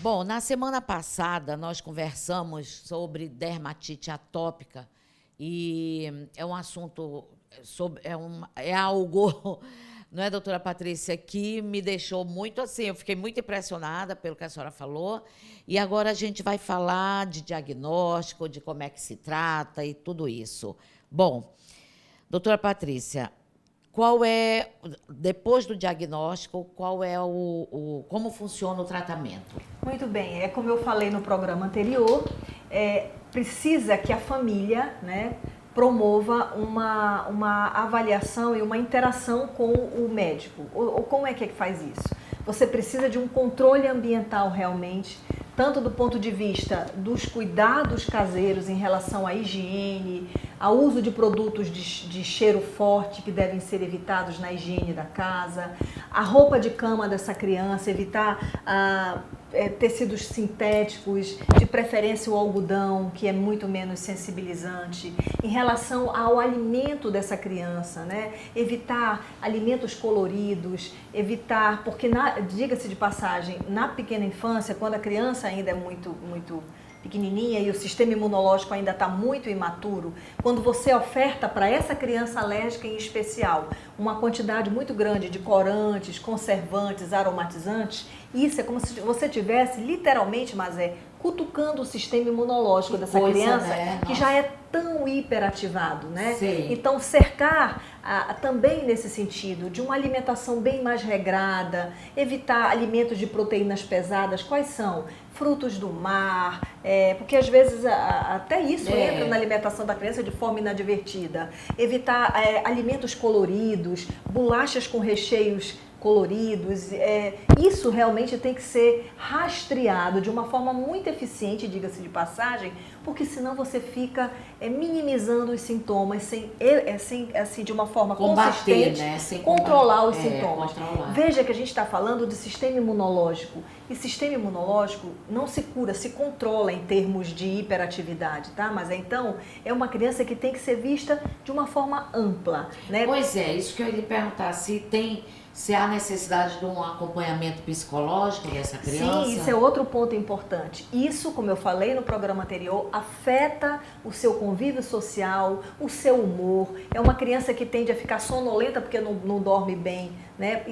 Bom, na semana passada nós conversamos sobre dermatite atópica e é um assunto sobre é algo, não é, doutora Patrícia, que me deixou muito assim, eu fiquei muito impressionada pelo que a senhora falou. E agora a gente vai falar de diagnóstico, de como é que se trata e tudo isso. Bom, doutora Patrícia, qual é, depois do diagnóstico, qual é como funciona o tratamento? Muito bem, é como eu falei no programa anterior, precisa que a família, né, promova uma avaliação e uma interação com o médico. Ou como é que faz isso? Você precisa de um controle ambiental realmente, tanto do ponto de vista dos cuidados caseiros em relação à higiene, ao uso de produtos de cheiro forte que devem ser evitados na higiene da casa, a roupa de cama dessa criança, evitar tecidos sintéticos, de preferência o algodão, que é muito menos sensibilizante. Em relação ao alimento dessa criança, né? Evitar alimentos coloridos, evitar, porque diga-se de passagem, na pequena infância, quando a criança ainda é muito pequenininha e o sistema imunológico ainda está muito imaturo, quando você oferta para essa criança alérgica em especial uma quantidade muito grande de corantes, conservantes, aromatizantes, isso é como se você tivesse literalmente, mas cutucando o sistema imunológico dessa criança, né? Que já é tão hiperativado, né? Sim. Então, cercar também nesse sentido de uma alimentação bem mais regrada, evitar alimentos de proteínas pesadas. Quais são? Frutos do mar, porque às vezes até isso entra na alimentação da criança de forma inadvertida. Evitar alimentos coloridos, bolachas com recheios coloridos, isso realmente tem que ser rastreado de uma forma muito eficiente, diga-se de passagem, porque senão você fica minimizando os sintomas sem assim, de uma forma consistente, né? Sem controlar os sintomas. Controlar. Veja que a gente está falando de sistema imunológico, e sistema imunológico não se cura, se controla em termos de hiperatividade, tá? Mas então é uma criança que tem que ser vista de uma forma ampla, né? Pois é, isso que eu ia lhe perguntar, se há necessidade de um acompanhamento psicológico dessa criança? Sim, isso é outro ponto importante. Isso, como eu falei no programa anterior, afeta o seu convívio social, o seu humor. É uma criança que tende a ficar sonolenta porque não dorme bem, né?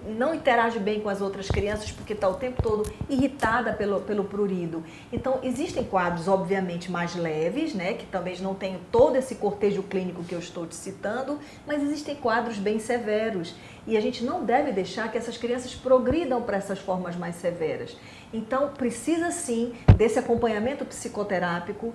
Não interage bem com as outras crianças porque está o tempo todo irritada pelo prurido. Então, existem quadros, obviamente, mais leves, né? Que talvez não tenham todo esse cortejo clínico que eu estou te citando, mas existem quadros bem severos. E a gente não deve deixar que essas crianças progridam para essas formas mais severas. Então, precisa sim desse acompanhamento psicoterápico,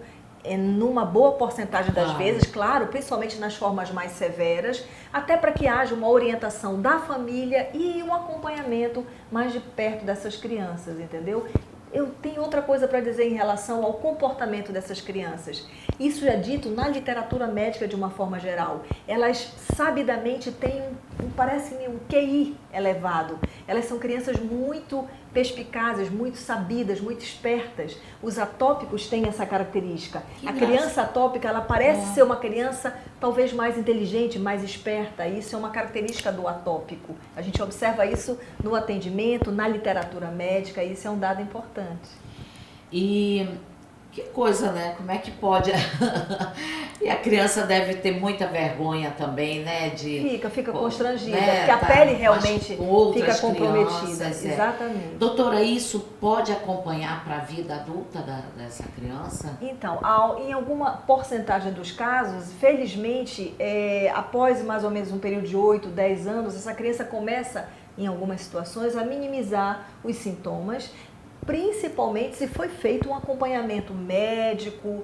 numa boa porcentagem das vezes, claro, principalmente nas formas mais severas, até para que haja uma orientação da família e um acompanhamento mais de perto dessas crianças, entendeu? Eu tenho outra coisa para dizer em relação ao comportamento dessas crianças. Isso é dito na literatura médica de uma forma geral. Elas sabidamente têm parece-me um QI elevado. Elas são crianças muito perspicazes, muito sabidas, muito espertas. Os atópicos têm essa característica. A criança atópica, ela parece ser uma criança talvez mais inteligente, mais esperta. Isso é uma característica do atópico. A gente observa isso no atendimento, na literatura médica, e isso é um dado importante. E que coisa, né? Como é que pode? E a criança deve ter muita vergonha também, né? Fica constrangida, né? porque a pele realmente fica comprometida. Crianças, Exatamente. Doutora, isso pode acompanhar para a vida adulta dessa criança? Então, em alguma porcentagem dos casos, felizmente, após mais ou menos um período de 8, 10 anos, essa criança começa, em algumas situações, a minimizar os sintomas, principalmente se foi feito um acompanhamento médico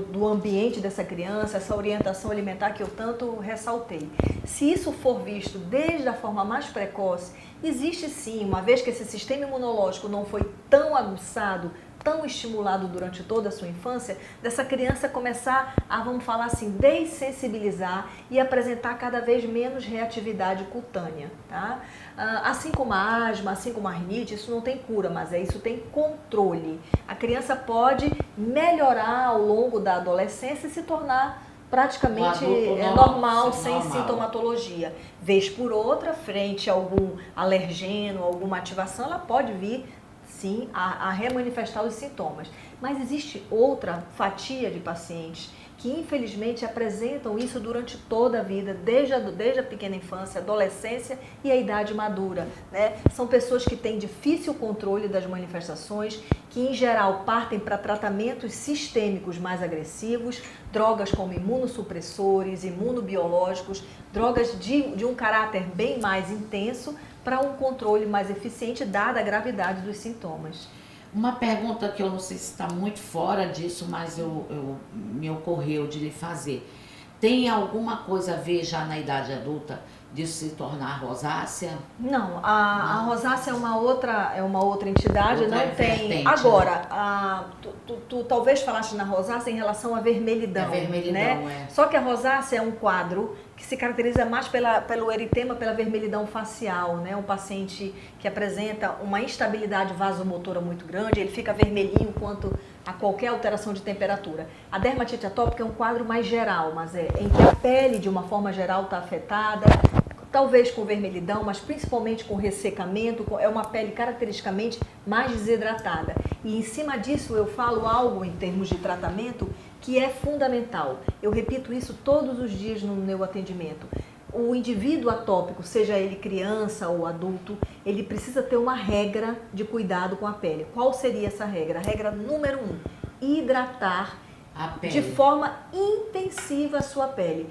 do ambiente dessa criança, essa orientação alimentar que eu tanto ressaltei. Se isso for visto desde a forma mais precoce, existe sim, uma vez que esse sistema imunológico não foi tão aguçado, tão estimulado durante toda a sua infância, dessa criança começar a, vamos falar assim, dessensibilizar e apresentar cada vez menos reatividade cutânea, tá? Assim como a asma, assim como a rinite, isso não tem cura, mas isso tem controle. A criança pode melhorar ao longo da adolescência e se tornar praticamente normal, sem sintomatologia. Vez por outra, frente a algum alergeno, alguma ativação, ela pode vir sim, a remanifestar os sintomas. Mas existe outra fatia de pacientes que infelizmente apresentam isso durante toda a vida, desde a pequena infância, adolescência e a idade madura, né? São pessoas que têm difícil controle das manifestações, que em geral partem para tratamentos sistêmicos mais agressivos, drogas como imunossupressores, imunobiológicos, drogas de um caráter bem mais intenso para um controle mais eficiente, dada a gravidade dos sintomas. Uma pergunta que eu não sei se está muito fora disso, mas me ocorreu de lhe fazer. Tem alguma coisa a ver já na idade adulta disso se tornar rosácea? Não, a rosácea é uma outra entidade, Outra não tem. vertente, Agora, tu talvez falaste na rosácea em relação à vermelhidão. É vermelhidão, né? Só que a rosácea é um quadro que se caracteriza mais pelo eritema, pela vermelhidão facial, né? Um paciente que apresenta uma instabilidade vasomotora muito grande, ele fica vermelhinho quanto a qualquer alteração de temperatura. A dermatite atópica é um quadro mais geral, mas em que a pele, de uma forma geral, está afetada, talvez com vermelhidão, mas principalmente com ressecamento, é uma pele caracteristicamente mais desidratada. E em cima disso eu falo algo em termos de tratamento que é fundamental. Eu repito isso todos os dias no meu atendimento. O indivíduo atópico, seja ele criança ou adulto, ele precisa ter uma regra de cuidado com a pele. Qual seria essa regra? A regra número 1, hidratar de forma intensiva a sua pele.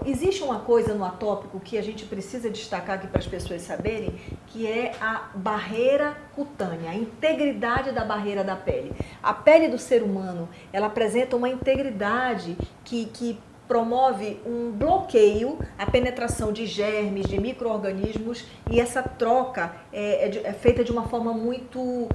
Existe uma coisa no atópico que a gente precisa destacar aqui para as pessoas saberem, que é a barreira cutânea, a integridade da barreira da pele. A pele do ser humano, ela apresenta uma integridade que promove um bloqueio à penetração de germes, de micro-organismos, e essa troca é feita de uma forma muito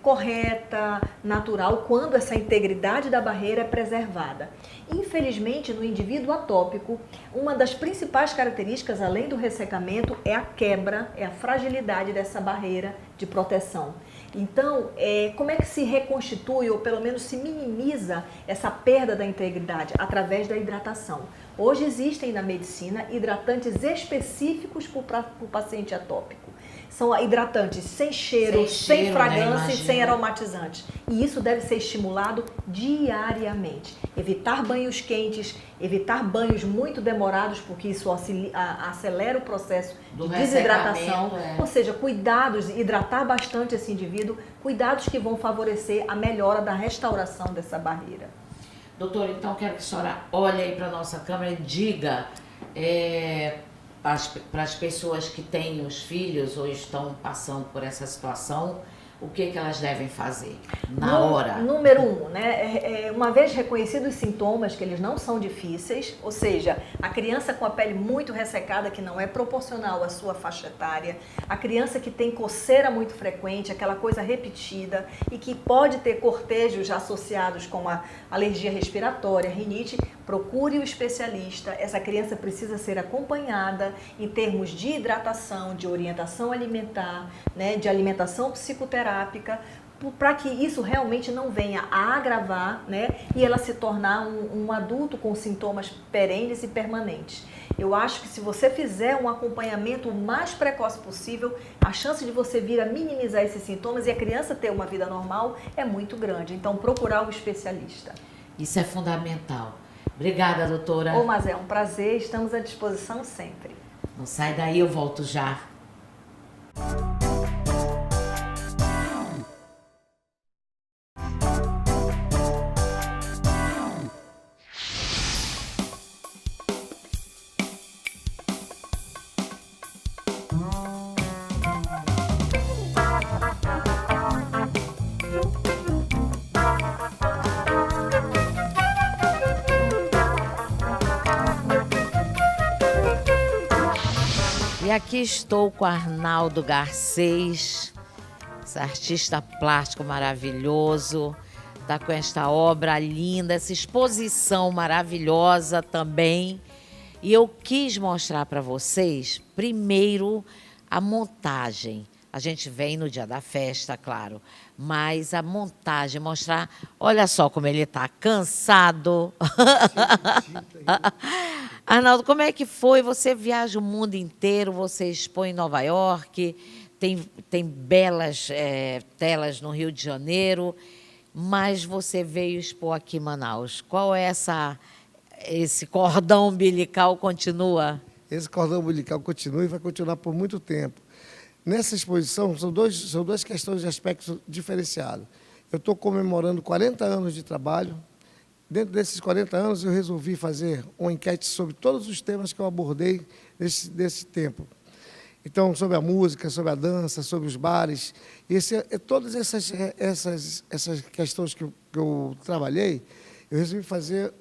correta, natural, quando essa integridade da barreira é preservada. Infelizmente, no indivíduo atópico, uma das principais características, além do ressecamento, é a quebra, é a fragilidade dessa barreira de proteção. Então, como é que se reconstitui, ou pelo menos se minimiza essa perda da integridade? Através da hidratação. Hoje existem na medicina hidratantes específicos para o paciente atópico. São hidratantes sem cheiro, sem fragrância, né? E sem aromatizantes. E isso deve ser estimulado diariamente. Evitar banhos quentes, evitar banhos muito demorados, porque isso acelera o processo de desidratação. Ou seja, cuidados, hidratar bastante esse indivíduo, cuidados que vão favorecer a melhora da restauração dessa barreira. Doutora, então quero que a senhora olhe aí para a nossa câmera e diga para as pessoas que têm os filhos ou estão passando por essa situação, o que elas devem fazer na hora? Número 1, né? Uma vez reconhecidos os sintomas, que eles não são difíceis, ou seja, a criança com a pele muito ressecada, que não é proporcional à sua faixa etária, a criança que tem coceira muito frequente, aquela coisa repetida e que pode ter cortejos associados com a alergia respiratória, rinite, procure o especialista. Essa criança precisa ser acompanhada em termos de hidratação, de orientação alimentar, né, de alimentação psicoterápica, para que isso realmente não venha a agravar, né, e ela se tornar um adulto com sintomas perenes e permanentes. Eu acho que se você fizer um acompanhamento o mais precoce possível, a chance de você vir a minimizar esses sintomas e a criança ter uma vida normal é muito grande. Então, procurar um especialista. Isso é fundamental. Obrigada, doutora. Mas é um prazer, estamos à disposição sempre. Não sai daí, eu volto já. E aqui estou com Arnaldo Garcês, esse artista plástico maravilhoso, está com esta obra linda, essa exposição maravilhosa também. E eu quis mostrar para vocês, primeiro, a montagem. A gente vem no dia da festa, claro, mas a montagem, mostrar... Olha só como ele está cansado. Arnaldo, como é que foi? Você viaja o mundo inteiro, você expõe em Nova York, tem belas telas no Rio de Janeiro, mas você veio expor aqui em Manaus. Qual é esse cordão umbilical continua? Esse cordão umbilical continua e vai continuar por muito tempo. Nessa exposição, são duas questões de aspectos diferenciados. Eu estou comemorando 40 anos de trabalho. Dentro desses 40 anos, eu resolvi fazer uma enquete sobre todos os temas que eu abordei desse tempo. Então, sobre a música, sobre a dança, sobre os bares. Todas essas questões que eu trabalhei, eu resolvi fazer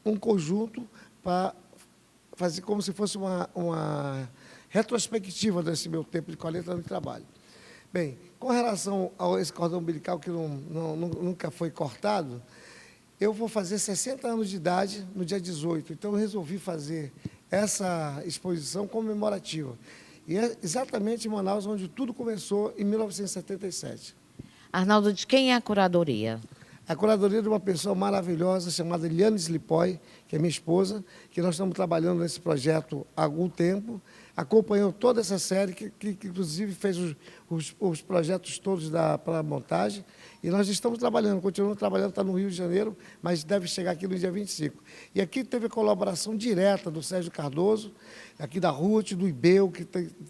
um conjunto para fazer como se fosse uma retrospectiva desse meu tempo de 40 anos de trabalho. Bem, com relação a esse cordão umbilical que nunca foi cortado, eu vou fazer 60 anos de idade no dia 18, então eu resolvi fazer essa exposição comemorativa. E é exatamente em Manaus onde tudo começou, em 1977. Arnaldo, de quem é a curadoria? A curadoria de uma pessoa maravilhosa chamada Eliane Slipoy, que é minha esposa, que nós estamos trabalhando nesse projeto há algum tempo, acompanhou toda essa série, que inclusive fez os projetos todos para a montagem, e nós estamos trabalhando, continuamos trabalhando, está no Rio de Janeiro, mas deve chegar aqui no dia 25. E aqui teve a colaboração direta do Sérgio Cardoso, aqui da Ruth, do Ibeu, que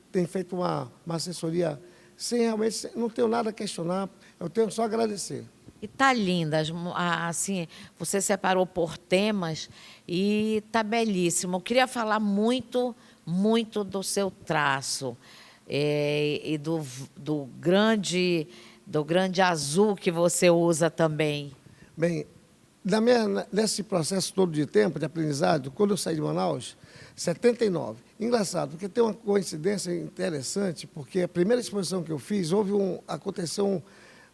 tem feito uma assessoria sem realmente, não tenho nada a questionar, eu tenho só a agradecer. E tá linda, assim, você separou por temas e tá belíssimo. Eu queria falar muito do seu traço e do grande azul que você usa também. Bem, nesse processo todo de tempo, de aprendizado, quando eu saí de Manaus, 79. Engraçado, porque tem uma coincidência interessante, porque a primeira exposição que eu fiz, aconteceu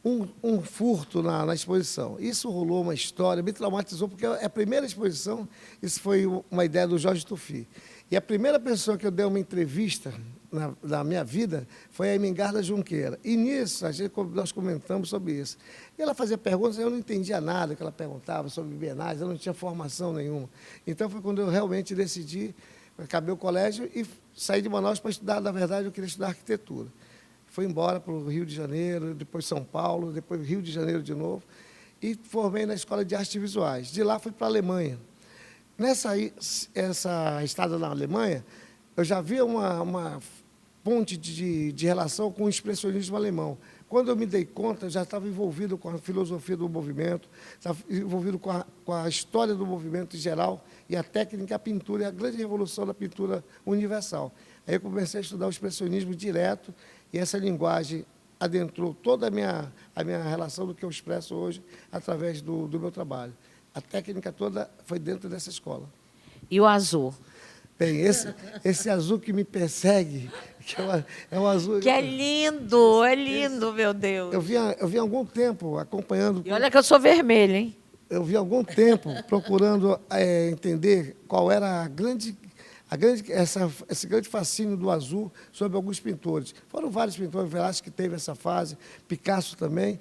um furto na exposição. Isso rolou uma história, me traumatizou, porque é a primeira exposição, isso foi uma ideia do Jorge Tufi. E a primeira pessoa que eu dei uma entrevista na minha vida foi a Emingarda Junqueira. E nisso, nós comentamos sobre isso. E ela fazia perguntas, eu não entendia nada que ela perguntava sobre bienais, eu não tinha formação nenhuma. Então, foi quando eu realmente decidi, acabei o colégio e saí de Manaus para estudar. Na verdade, eu queria estudar arquitetura. Fui embora para o Rio de Janeiro, depois São Paulo, depois Rio de Janeiro de novo, e formei na Escola de Artes Visuais. De lá fui para a Alemanha. Essa estada na Alemanha, eu já via uma ponte de relação com o expressionismo alemão. Quando eu me dei conta, eu já estava envolvido com a filosofia do movimento, estava envolvido com a história do movimento em geral, e a técnica, a pintura, e a grande revolução da pintura universal. Aí eu comecei a estudar o expressionismo direto, e essa linguagem adentrou toda a minha relação do que eu expresso hoje através do meu trabalho. A técnica toda foi dentro dessa escola. E o azul? Bem, esse azul que me persegue, que é um azul... Que é lindo, meu Deus. Eu vi há algum tempo acompanhando... E olha que eu sou vermelha, hein? Eu vi há algum tempo procurando entender qual era esse grande fascínio do azul sobre alguns pintores. Foram vários pintores, Velázquez que teve essa fase, Picasso também.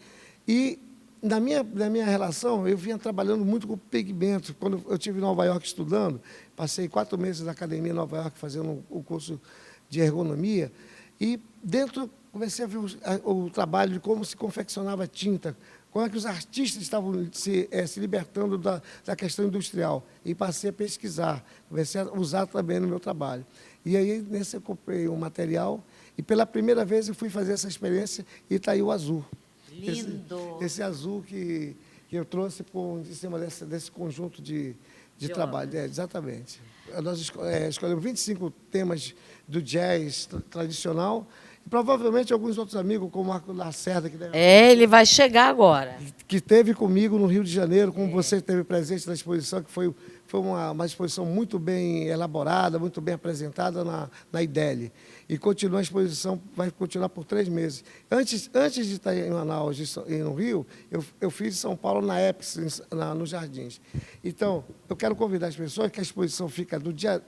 E, na minha relação, eu vinha trabalhando muito com pigmento. Quando eu estive em Nova York estudando, passei 4 meses na academia em Nova York fazendo o curso de ergonomia, e dentro comecei a ver o trabalho de como se confeccionava tinta, como é que os artistas estavam se libertando da questão industrial. E passei a pesquisar, comecei a usar também no meu trabalho. E aí, nesse, eu comprei um material, e pela primeira vez eu fui fazer essa experiência, e está aí o azul. Lindo! Esse azul que eu trouxe em cima desse conjunto de trabalho. Exatamente. Nós escolhemos 25 temas do jazz tradicional, e provavelmente alguns outros amigos, como o Marco Lacerda, ele vai chegar agora. Que esteve comigo no Rio de Janeiro, como você esteve presente na exposição, que foi uma exposição muito bem elaborada, muito bem apresentada na IDELE. E a exposição vai continuar por 3 meses. Antes de estar em Manaus e no Rio, eu fiz em São Paulo, na EPS, nos Jardins. Então, eu quero convidar as pessoas, que a exposição fica do dia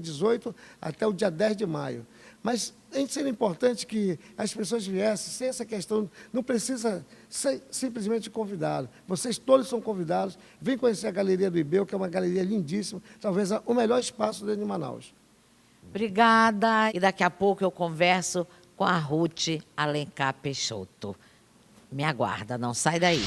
18 até o dia 10 de maio. Mas seria importante que as pessoas viessem sem essa questão, não precisa ser simplesmente convidado. Vocês todos são convidados, vem conhecer a Galeria do Ibeu, que é uma galeria lindíssima, talvez o melhor espaço dentro de Manaus. Obrigada. E daqui a pouco eu converso com a Ruth Alencar Peixoto. Me aguarda, não sai daí.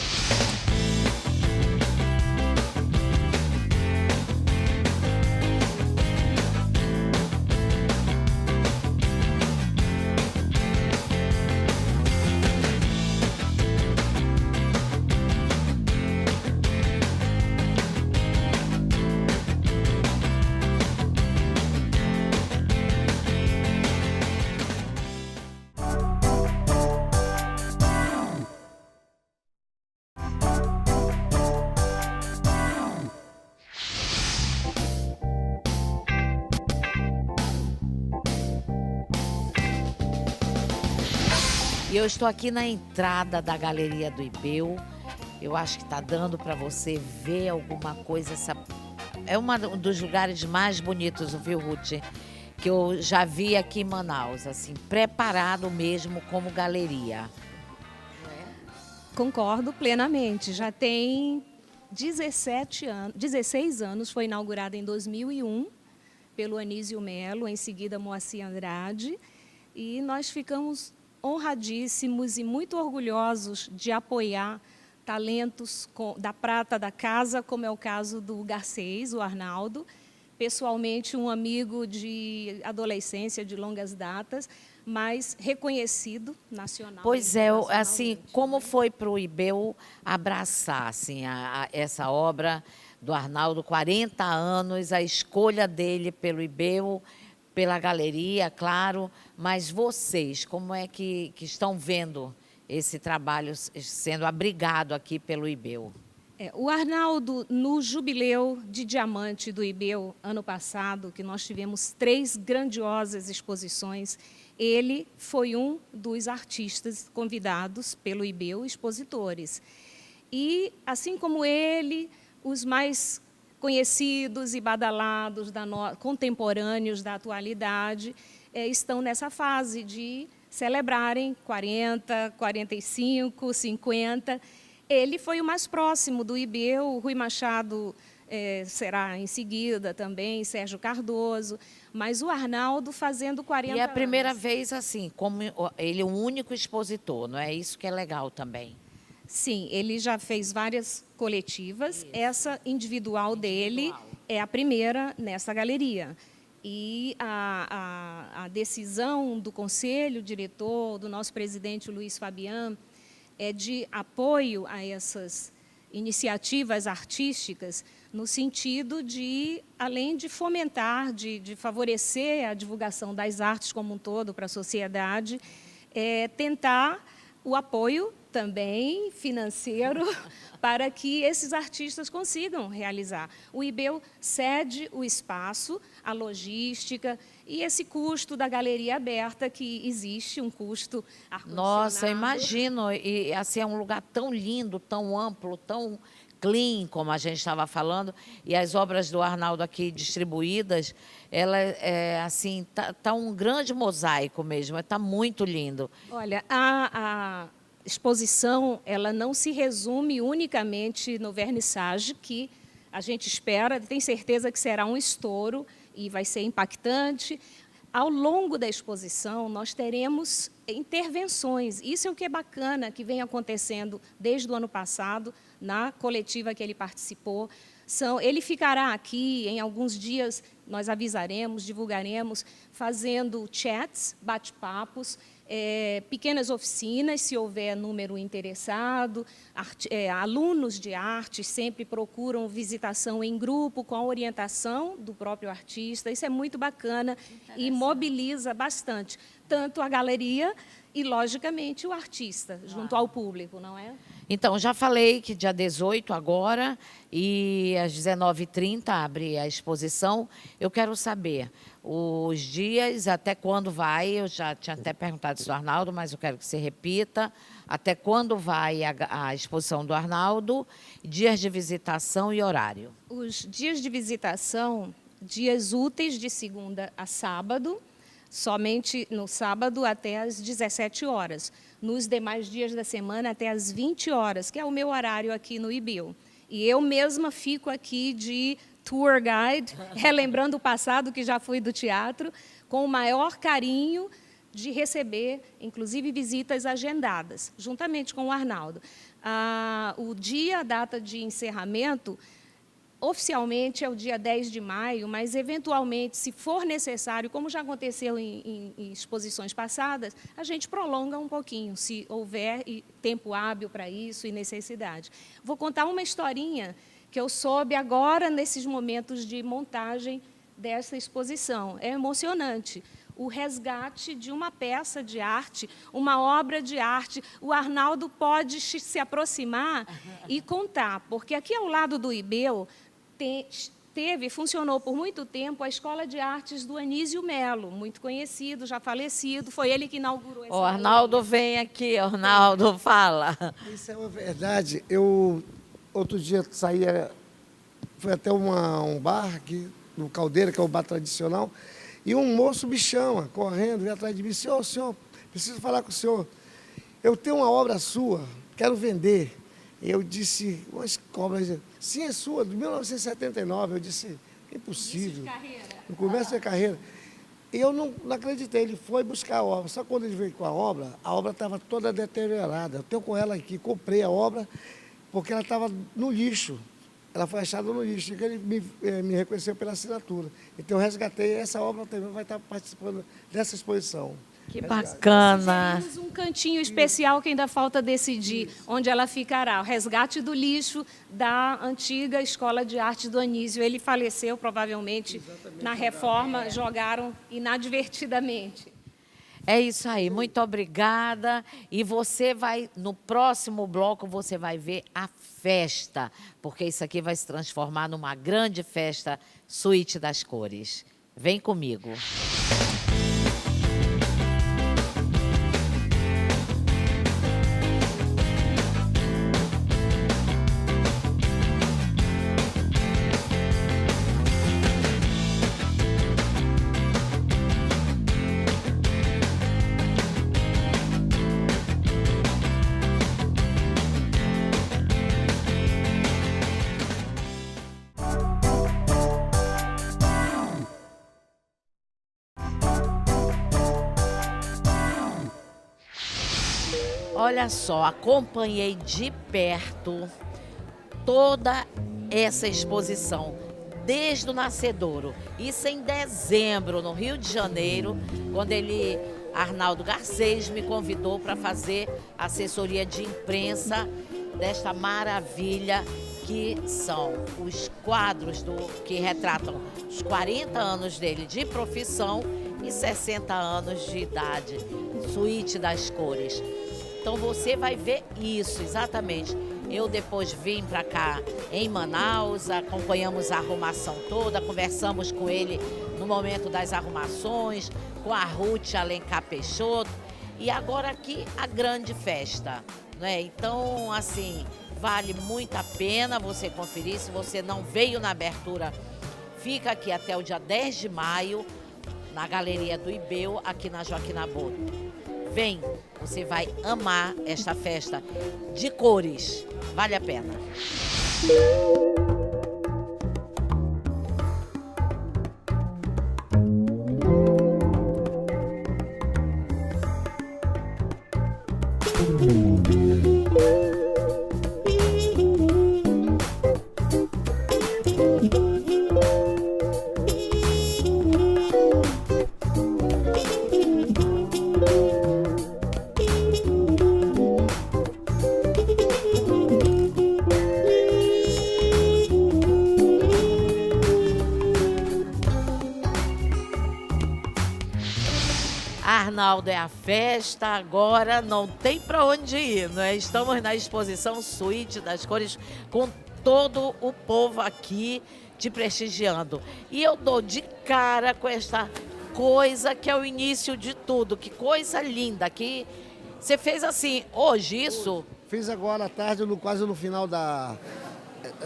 E eu estou aqui na entrada da Galeria do IBEU. Eu acho que está dando para você ver alguma coisa. É um dos lugares mais bonitos, viu, Ruth? Que eu já vi aqui em Manaus, assim, preparado mesmo como galeria. Concordo plenamente. Já tem 16 anos, foi inaugurada em 2001 pelo Anísio Melo, em seguida Moacir Andrade, e nós ficamos honradíssimos e muito orgulhosos de apoiar talentos da prata da casa, como é o caso do Garcês, o Arnaldo, pessoalmente um amigo de adolescência, de longas datas, mas reconhecido nacional. Pois é, assim, como foi para o IBEU abraçar assim, essa obra do Arnaldo, 40 anos, a escolha dele pelo IBEU, pela galeria, claro, mas vocês, como é que estão vendo esse trabalho sendo abrigado aqui pelo IBEU? O Arnaldo, no jubileu de diamante do IBEU, ano passado, que nós tivemos 3 grandiosas exposições, ele foi um dos artistas convidados pelo IBEU, expositores. E, assim como ele, os mais conhecidos e badalados, contemporâneos da atualidade, estão nessa fase de celebrarem 40, 45, 50. Ele foi o mais próximo do IBEU, o Rui Machado será em seguida também, Sérgio Cardoso, mas o Arnaldo fazendo 40 anos. E é a primeira vez, assim, como ele é o único expositor, não é isso que é legal também? Sim, ele já fez várias coletivas. Isso. Essa individual dele é a primeira nessa galeria. E a decisão do conselho diretor, do nosso presidente Luiz Fabian, é de apoio a essas iniciativas artísticas, no sentido de, além de fomentar, de favorecer a divulgação das artes como um todo para a sociedade, tentar o apoio também financeiro para que esses artistas consigam realizar. O IBEU cede o espaço, a logística e esse custo da galeria aberta, que existe um custo ar-condicionado. Nossa, imagino, e assim é um lugar tão lindo, tão amplo, tão clean, como a gente estava falando, e as obras do Arnaldo aqui distribuídas, ela assim, tá um grande mosaico mesmo, está muito lindo. Olha, a exposição, ela não se resume unicamente no vernissage, que a gente espera, tem certeza que será um estouro e vai ser impactante. Ao longo da exposição, nós teremos intervenções. Isso é o que é bacana, que vem acontecendo desde o ano passado, na coletiva que ele participou. Ele ficará aqui, em alguns dias nós avisaremos, divulgaremos, fazendo chats, bate-papos, pequenas oficinas, se houver número interessado. Alunos de arte sempre procuram visitação em grupo, com a orientação do próprio artista. Isso é muito bacana e mobiliza bastante, tanto a galeria e, logicamente, o artista, junto ao público, não é? Então, já falei que dia 18 agora e às 19h30 abre a exposição. Eu quero saber os dias, até quando vai. Eu já tinha até perguntado isso ao Arnaldo, mas eu quero que você repita. Até quando vai a exposição do Arnaldo, dias de visitação e horário. Os dias de visitação, dias úteis de segunda a sábado, somente no sábado até às 17 horas. Nos demais dias da semana até às 20 horas, que é o meu horário aqui no IBEU. E eu mesma fico aqui de tour guide, relembrando o passado, que já fui do teatro, com o maior carinho, de receber, inclusive, visitas agendadas, juntamente com o Arnaldo. O dia, a data de encerramento, oficialmente é o dia 10 de maio, mas, eventualmente, se for necessário, como já aconteceu em exposições passadas, a gente prolonga um pouquinho, se houver tempo hábil para isso e necessidade. Vou contar uma historinha que eu soube agora, nesses momentos de montagem dessa exposição. É emocionante. O resgate de uma peça de arte, uma obra de arte. O Arnaldo pode se aproximar e contar, porque aqui ao lado do IBEU funcionou por muito tempo a Escola de Artes do Anísio Melo, muito conhecido, já falecido, foi ele que inaugurou essa galeria. Arnaldo, vem aqui, Arnaldo, fala. Isso é uma verdade. Outro dia, fui até um bar aqui, no Caldeira, que é o bar tradicional, e um moço me chama, correndo, vem atrás de mim, senhor, preciso falar com o senhor. Eu tenho uma obra sua, quero vender. Eu disse, mas cobra, sim, é sua, de 1979. Eu disse, impossível. No começo da carreira. E eu não acreditei, ele foi buscar a obra. Só quando ele veio com a obra estava toda deteriorada. Eu tenho com ela aqui, comprei a obra, porque ela estava no lixo. Ela foi achada no lixo, e ele me reconheceu pela assinatura. Então, eu resgatei, essa obra também vai estar participando dessa exposição. Que bacana! Temos um cantinho especial que ainda falta decidir onde ela ficará. O resgate do lixo da antiga Escola de Arte do Anísio. Ele faleceu, provavelmente, na reforma, jogaram inadvertidamente. É isso aí, muito obrigada. E você vai, no próximo bloco, você vai ver a festa, porque isso aqui vai se transformar numa grande festa Suíte das Cores. Vem comigo. Olha só, acompanhei de perto toda essa exposição, desde o nascedouro. Isso em dezembro, no Rio de Janeiro, quando Arnaldo Garcês, me convidou para fazer assessoria de imprensa desta maravilha que são os quadros que retratam os 40 anos dele de profissão e 60 anos de idade, Suíte das Cores. Então você vai ver isso, exatamente. Eu depois vim para cá em Manaus, acompanhamos a arrumação toda, conversamos com ele no momento das arrumações, com a Ruth Alencar Peixoto, e agora aqui a grande festa, né? Então, assim, vale muito a pena você conferir. Se você não veio na abertura, fica aqui até o dia 10 de maio, na Galeria do IBEU, aqui na Joaquim Nabuco. Vem, você vai amar esta festa de cores. Vale a pena. Arnaldo, é a festa, agora não tem para onde ir, não é? Estamos na exposição Suíte das Cores, com todo o povo aqui te prestigiando. E eu dou de cara com esta coisa que é o início de tudo, que coisa linda, que você fez assim, hoje isso? Fiz agora à tarde, quase no final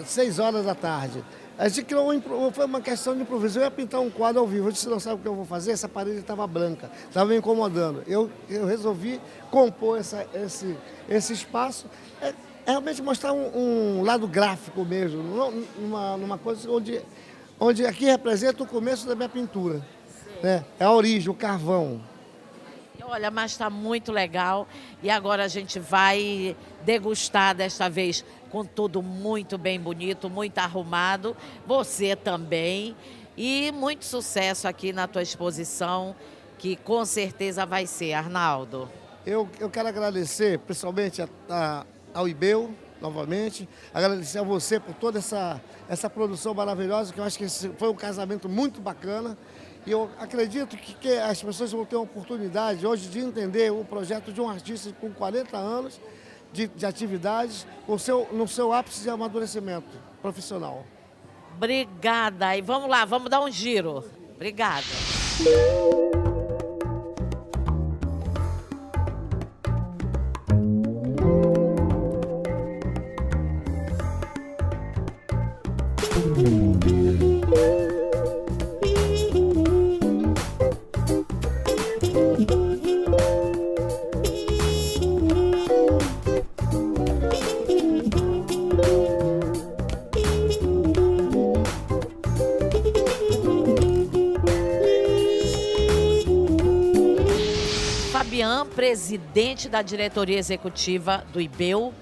6 horas da tarde. A gente criou foi uma questão de improviso. Eu ia pintar um quadro ao vivo. Eu disse, não sabe o que eu vou fazer? Essa parede estava branca, estava me incomodando. Eu resolvi compor esse espaço, realmente mostrar um lado gráfico mesmo, numa coisa onde aqui representa o começo da minha pintura. Né? É a origem, o carvão. Olha, mas está muito legal. E agora a gente vai degustar desta vez com tudo muito bem bonito, muito arrumado. Você também. E muito sucesso aqui na tua exposição, que com certeza vai ser, Arnaldo. Eu quero agradecer, principalmente ao IBEU, novamente, agradecer a você por toda essa produção maravilhosa, que eu acho que esse foi um casamento muito bacana. E eu acredito que as pessoas vão ter a oportunidade hoje de entender o projeto de um artista com 40 anos de atividades, no seu ápice de amadurecimento profissional. Obrigada. E vamos lá, vamos dar um giro. Obrigada. Fabian, presidente da diretoria executiva do IBEU,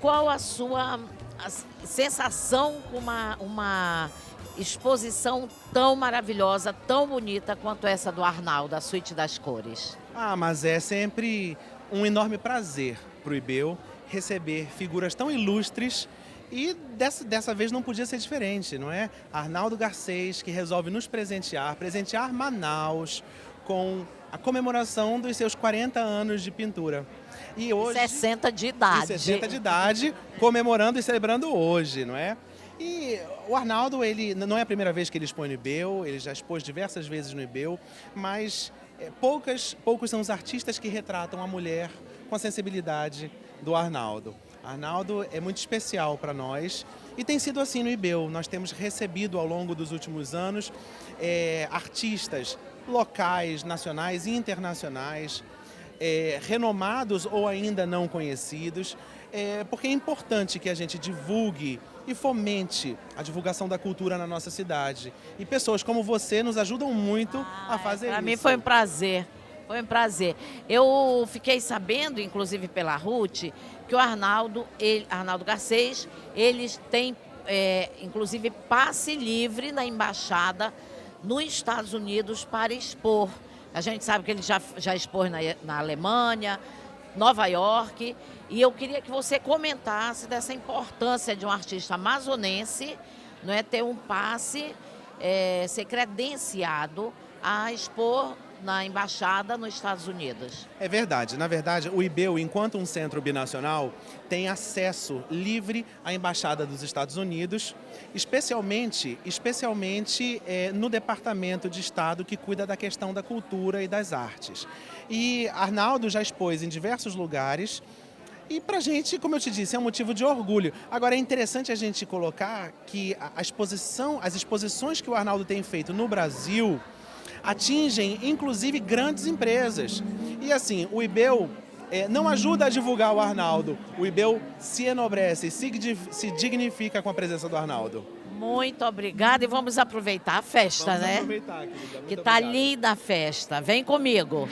qual a sua sensação com uma exposição tão maravilhosa, tão bonita quanto essa do Arnaldo, a Suíte das Cores? Mas é sempre um enorme prazer para o IBEU receber figuras tão ilustres e dessa vez não podia ser diferente, não é? Arnaldo Garcês, que resolve nos presentear Manaus com a comemoração dos seus 40 anos de pintura. E hoje, 60 de idade. 60 de idade, comemorando e celebrando hoje, não é? E o Arnaldo, ele não é a primeira vez que ele expõe no IBEU, ele já expôs diversas vezes no IBEU, mas poucos são os artistas que retratam a mulher com a sensibilidade do Arnaldo. Arnaldo é muito especial para nós e tem sido assim no IBEU. Nós temos recebido ao longo dos últimos anos artistas locais, nacionais e internacionais, renomados ou ainda não conhecidos, porque é importante que a gente divulgue e fomente a divulgação da cultura na nossa cidade. E pessoas como você nos ajudam muito a fazer isso. Para mim foi um prazer. Foi um prazer. Eu fiquei sabendo, inclusive pela Ruth, que o Arnaldo Garcês, eles têm, inclusive, passe livre na embaixada nos Estados Unidos para expor. A gente sabe que ele já expôs na Alemanha, Nova York, e eu queria que você comentasse dessa importância de um artista amazonense, não é, ter um passe, ser credenciado a expor na embaixada nos Estados Unidos. É verdade. Na verdade, o IBEU, enquanto um centro binacional, tem acesso livre à embaixada dos Estados Unidos, especialmente no Departamento de Estado que cuida da questão da cultura e das artes. E Arnaldo já expôs em diversos lugares. E para a gente, como eu te disse, é um motivo de orgulho. Agora, é interessante a gente colocar que as exposições que o Arnaldo tem feito no Brasil atingem, inclusive, grandes empresas. E assim, o IBEU não ajuda a divulgar o Arnaldo. O IBEU se enobrece, se dignifica com a presença do Arnaldo. Muito obrigada e vamos aproveitar a festa, né? Vamos aproveitar, querida. Muito que tá obrigado. linda a festa. Vem comigo.